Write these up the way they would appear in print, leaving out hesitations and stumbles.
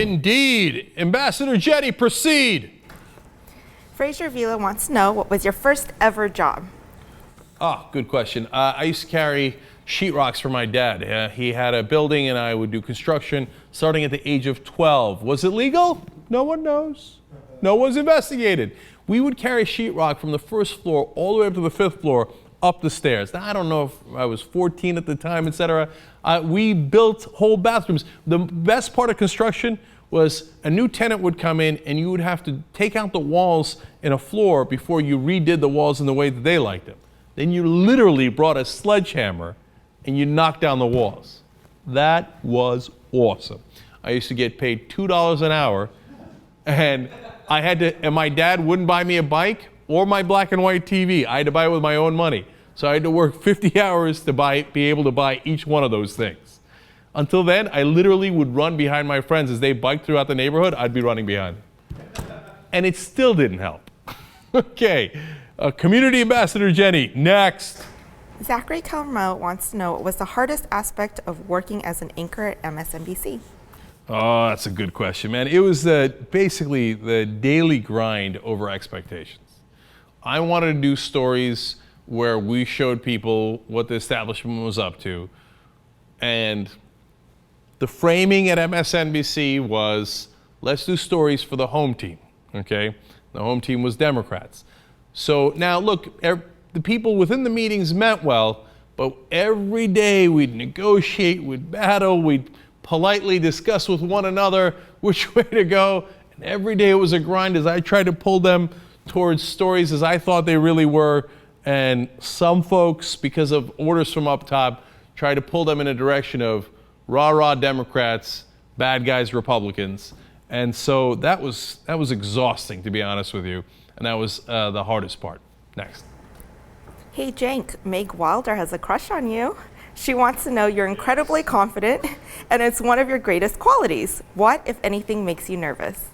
Indeed. Ambassador Jetty, proceed. Fraser Vila wants to know, what was your first ever job? Ah, good question. I used to carry sheetrocks for my dad. He had a building and I would do construction starting at the age of 12. Was it legal? No one knows. No one's investigated. We would carry sheetrock from the first floor all the way up to the 5th floor up the stairs. Now, I don't know if I was 14 at the time, etc. We built whole bathrooms. The best part of construction was a new tenant would come in and you would have to take out the walls in a floor before you redid the walls in the way that they liked them. Then you literally brought a sledgehammer and you knocked down the walls. That was awesome. I used to get paid $2 an hour, and my dad wouldn't buy me a bike or my black and white TV. I had to buy it with my own money. So I had to work 50 hours to be able to buy each one of those things. Until then, I literally would run behind my friends as they biked throughout the neighborhood. I'd be running behind them. And it still didn't help. Okay, Community Ambassador Jenny, next. Zachary Calmo wants to know, what was the hardest aspect of working as an anchor at MSNBC? Oh, that's a good question, man. It was basically the daily grind over expectations. I wanted to do stories where we showed people what the establishment was up to. And the framing at MSNBC was, let's do stories for the home team, okay? The home team was Democrats. So now look, the people within the meetings meant well, but every day we'd negotiate, we'd battle, we'd politely discuss with one another which way to go. And every day it was a grind as I tried to pull them towards stories as I thought they really were. And some folks, because of orders from up top, tried to pull them in a direction of rah-rah Democrats, bad guys Republicans. And so that was exhausting, to be honest with you. And that was the hardest part. Next. Hey, Cenk, Meg Wilder has a crush on you. She wants to know, you're incredibly confident, and it's one of your greatest qualities. What, if anything, makes you nervous?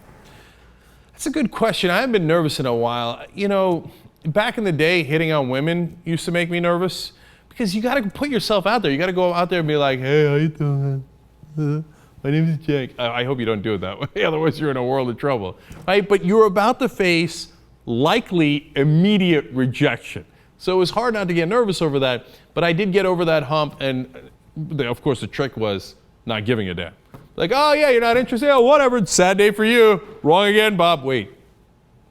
That's a good question. I haven't been nervous in a while. You know, back in the day, hitting on women used to make me nervous because you got to put yourself out there. You got to go out there and be like, hey, how you doing? My name is Cenk. I hope you don't do it that way. Otherwise, you're in a world of trouble, right? But you're about to face likely immediate rejection. So it was hard not to get nervous over that, but I did get over that hump, and of course the trick was not giving a damn. Like, oh yeah, you're not interested? Oh, whatever, it's a sad day for you. Wrong again, Bob. Wait,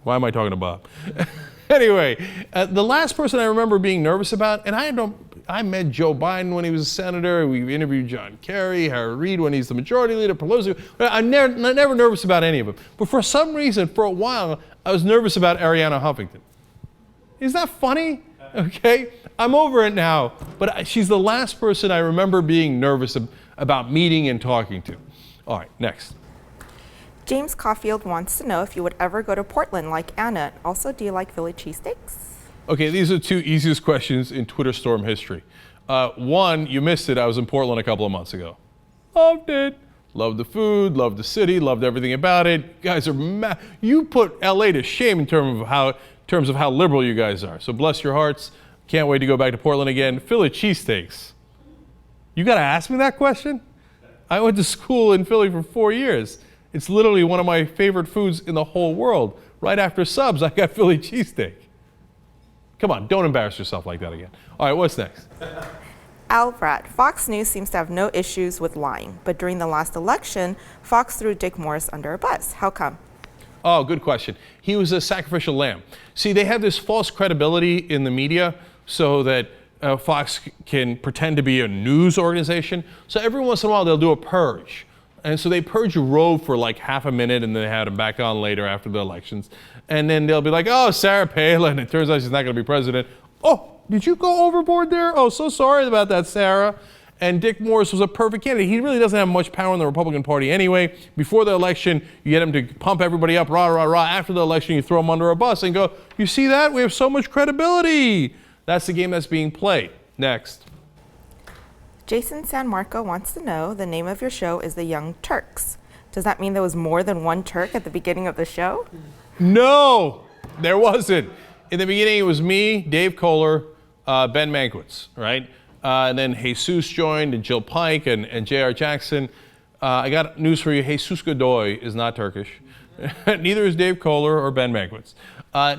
why am I talking to Bob? Anyway, the last person I remember being nervous about, and I met Joe Biden when he was a senator. We interviewed John Kerry, Harry Reid when he's the majority leader, Pelosi. I'm never nervous about any of them. But for some reason, for a while, I was nervous about Arianna Huffington. Isn't that funny? Okay, I'm over it now, but she's the last person I remember being nervous about meeting and talking to. All right, next. James Caulfield wants to know if you would ever go to Portland like Anna. Also, do you like Philly cheesesteaks? Okay, these are two easiest questions in Twitter storm history. One, you missed it. I was in Portland a couple of months ago. Loved it. Loved the food, loved the city, loved everything about it. You guys are you put LA to shame in terms of how liberal you guys are. So bless your hearts. Can't wait to go back to Portland again. Philly cheesesteaks. You got to ask me that question? I went to school in Philly for 4 years. It's literally one of my favorite foods in the whole world. Right after Subs, I got Philly cheesesteak. Come on, don't embarrass yourself like that again. All right, what's next? Albrat, Fox News seems to have no issues with lying, but during the last election, Fox threw Dick Morris under a bus. How come? Oh, good question. He was a sacrificial lamb. See, they have this false credibility in the media so that Fox can pretend to be a news organization. So every once in a while, they'll do a purge. And so they purge Rove for like half a minute, and then they had him back on later after the elections. And then they'll be like, oh, Sarah Palin. It turns out she's not going to be president. Oh, did you go overboard there? Oh, so sorry about that, Sarah. And Dick Morris was a perfect candidate. He really doesn't have much power in the Republican Party anyway. Before the election, you get him to pump everybody up, rah, rah, rah. After the election, you throw him under a bus and go, you see that? We have so much credibility. That's the game that's being played. Next. Jason San Marco wants to know, the name of your show is The Young Turks. Does that mean there was more than one Turk at the beginning of the show? No, there wasn't. In the beginning, it was me, Dave Kohler, Ben Mankiewicz, right? And then Jesus joined, and Jill Pike, and J.R. Jackson. I got news for you. Jesus Godoy is not Turkish. Neither is Dave Kohler or Ben Mankiewicz.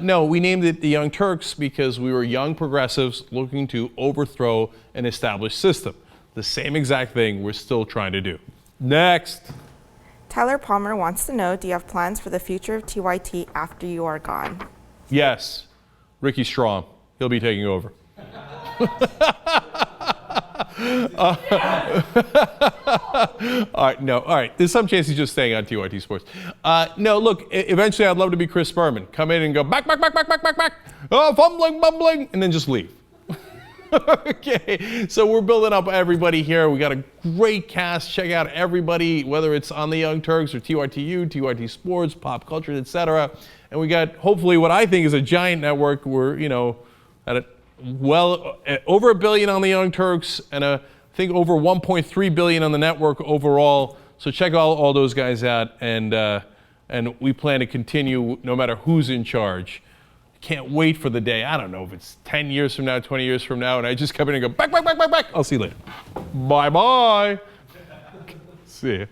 No, we named it the Young Turks because we were young progressives looking to overthrow an established system. The same exact thing we're still trying to do. Next. Tyler Palmer wants to know, do you have plans for the future of TYT after you are gone? Yes. Ricky Strom. He'll be taking over. All right, no, all right. There's some chance he's just staying on TYT Sports. No, look, eventually I'd love to be Chris Berman. Come in and go back. Oh, fumbling, bumbling, and then just leave. Okay, so we're building up everybody here. We got a great cast. Check out everybody, whether it's on the Young Turks or TYTU, TYT Sports, Pop Culture, etc. And we got hopefully what I think is a giant network. We're at over $1 billion on the Young Turks, and I think over 1.3 billion on the network overall. So check all those guys out, and we plan to continue no matter who's in charge. Can't wait for the day. I don't know if it's 10 years from now, 20 years from now, and I just come in and go back. I'll see you later. Bye. See you.